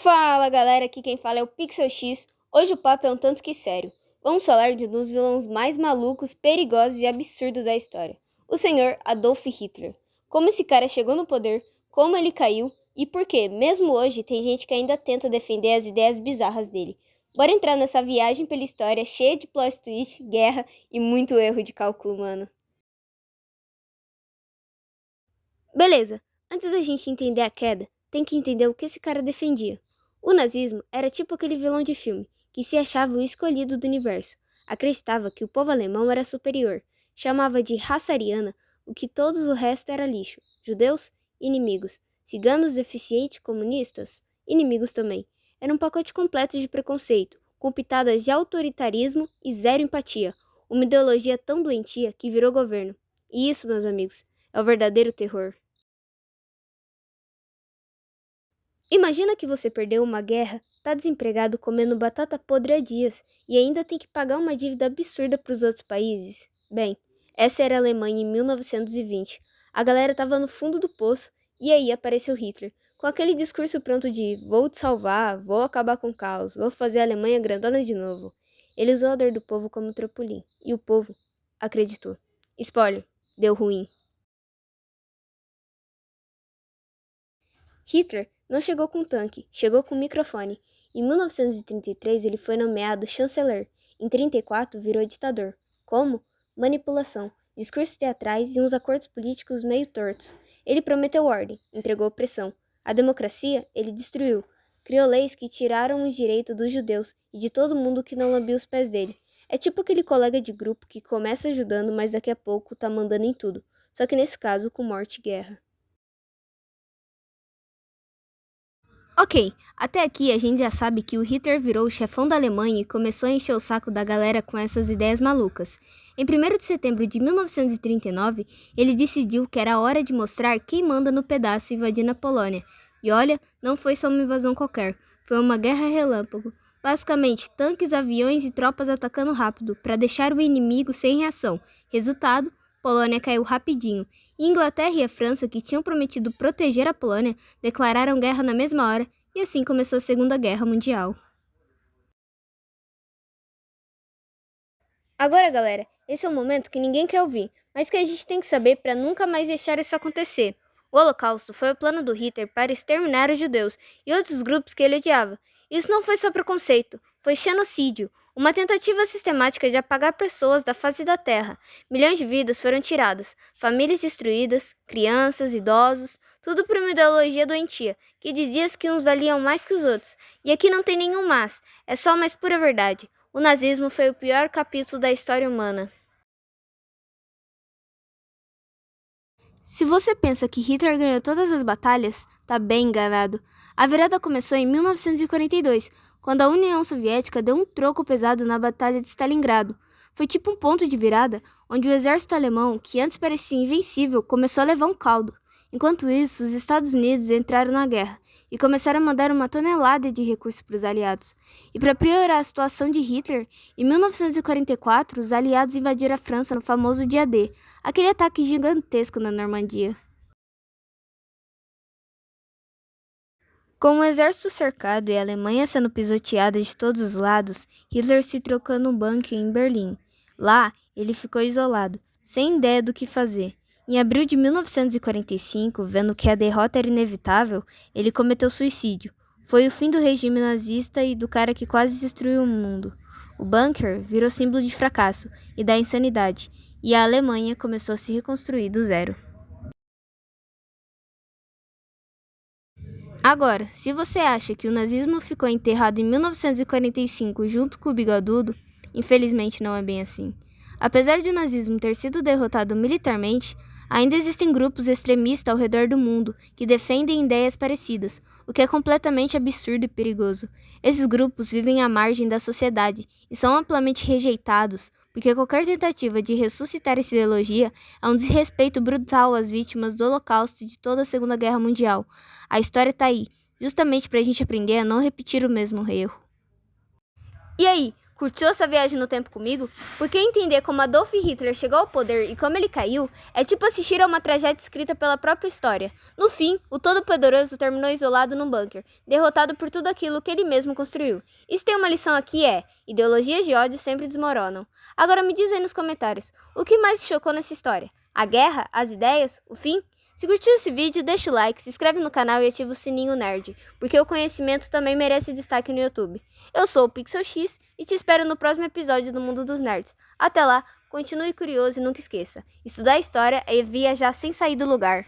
Fala galera, aqui quem fala é o Pixel X. Hoje o papo é um tanto que sério. Vamos falar de um dos vilões mais malucos, perigosos e absurdos da história. O senhor Adolf Hitler. Como esse cara chegou no poder, como ele caiu e por que, mesmo hoje, tem gente que ainda tenta defender as ideias bizarras dele. Bora entrar nessa viagem pela história cheia de plot twist, guerra e muito erro de cálculo humano. Beleza, antes da gente entender a queda, tem que entender o que esse cara defendia. O nazismo era tipo aquele vilão de filme, que se achava o escolhido do universo. Acreditava que o povo alemão era superior. Chamava de raça ariana o que todos o resto era lixo. Judeus, inimigos. Ciganos deficientes, comunistas, inimigos também. Era um pacote completo de preconceito, com pitadas de autoritarismo e zero empatia. Uma ideologia tão doentia que virou governo. E isso, meus amigos, é o verdadeiro terror. Imagina que você perdeu uma guerra, tá desempregado comendo batata podre há dias e ainda tem que pagar uma dívida absurda para os outros países. Bem, essa era a Alemanha em 1920. A galera tava no fundo do poço e aí apareceu Hitler, com aquele discurso pronto de vou te salvar, vou acabar com o caos, vou fazer a Alemanha grandona de novo. Ele usou a dor do povo como trampolim e o povo acreditou. Spoiler, deu ruim. Hitler não chegou com tanque, chegou com microfone. Em 1933 ele foi nomeado chanceler. Em 34 virou ditador. Como? Manipulação, discursos teatrais e uns acordos políticos meio tortos. Ele prometeu ordem, entregou opressão. A democracia ele destruiu. Criou leis que tiraram os direitos dos judeus e de todo mundo que não lambia os pés dele. É tipo aquele colega de grupo que começa ajudando, mas daqui a pouco tá mandando em tudo. Só que nesse caso com morte e guerra. Ok, até aqui a gente já sabe que o Hitler virou o chefão da Alemanha e começou a encher o saco da galera com essas ideias malucas. Em 1º de setembro de 1939, ele decidiu que era hora de mostrar quem manda no pedaço invadindo a Polônia. E olha, não foi só uma invasão qualquer, foi uma guerra relâmpago. Basicamente, tanques, aviões e tropas atacando rápido para deixar o inimigo sem reação. Resultado, Polônia caiu rapidinho. E Inglaterra e a França, que tinham prometido proteger a Polônia, declararam guerra na mesma hora e assim começou a Segunda Guerra Mundial. Agora, galera, esse é um momento que ninguém quer ouvir, mas que a gente tem que saber para nunca mais deixar isso acontecer. O Holocausto foi o plano do Hitler para exterminar os judeus e outros grupos que ele odiava. Isso não foi só preconceito, foi genocídio, uma tentativa sistemática de apagar pessoas da face da terra. Milhões de vidas foram tiradas, famílias destruídas, crianças, idosos, tudo por uma ideologia doentia, que dizia que uns valiam mais que os outros. E aqui não tem nenhum mas, é só a mais pura verdade. O nazismo foi o pior capítulo da história humana. Se você pensa que Hitler ganhou todas as batalhas, tá bem enganado. A virada começou em 1942, quando a União Soviética deu um troco pesado na Batalha de Stalingrado. Foi tipo um ponto de virada, onde o exército alemão, que antes parecia invencível, começou a levar um caldo. Enquanto isso, os Estados Unidos entraram na guerra e começaram a mandar uma tonelada de recursos para os aliados. E para piorar a situação de Hitler, em 1944, os aliados invadiram a França no famoso Dia D, aquele ataque gigantesco na Normandia. Com o exército cercado e a Alemanha sendo pisoteada de todos os lados, Hitler se trocou no bunker em Berlim. Lá, ele ficou isolado, sem ideia do que fazer. Em abril de 1945, vendo que a derrota era inevitável, ele cometeu suicídio. Foi o fim do regime nazista e do cara que quase destruiu o mundo. O bunker virou símbolo de fracasso e da insanidade, e a Alemanha começou a se reconstruir do zero. Agora, se você acha que o nazismo ficou enterrado em 1945 junto com o bigodudo, infelizmente não é bem assim. Apesar de o nazismo ter sido derrotado militarmente, ainda existem grupos extremistas ao redor do mundo que defendem ideias parecidas, o que é completamente absurdo e perigoso. Esses grupos vivem à margem da sociedade e são amplamente rejeitados, porque qualquer tentativa de ressuscitar essa ideologia é um desrespeito brutal às vítimas do Holocausto e de toda a Segunda Guerra Mundial. A história tá aí, justamente pra gente aprender a não repetir o mesmo erro. E aí, Curtiu essa viagem no tempo comigo? Porque entender como Adolf Hitler chegou ao poder e como ele caiu é tipo assistir a uma tragédia escrita pela própria história. No fim, o Todo-Poderoso terminou isolado num bunker, derrotado por tudo aquilo que ele mesmo construiu. E se tem uma lição aqui ideologias de ódio sempre desmoronam. Agora me diz aí nos comentários, o que mais te chocou nessa história? A guerra? As ideias? O fim? Se curtiu esse vídeo, deixa o like, se inscreve no canal e ativa o sininho nerd, porque o conhecimento também merece destaque no YouTube. Eu sou o Pixel X e te espero no próximo episódio do Mundo dos Nerds. Até lá, continue curioso e nunca esqueça, estudar história é viajar sem sair do lugar.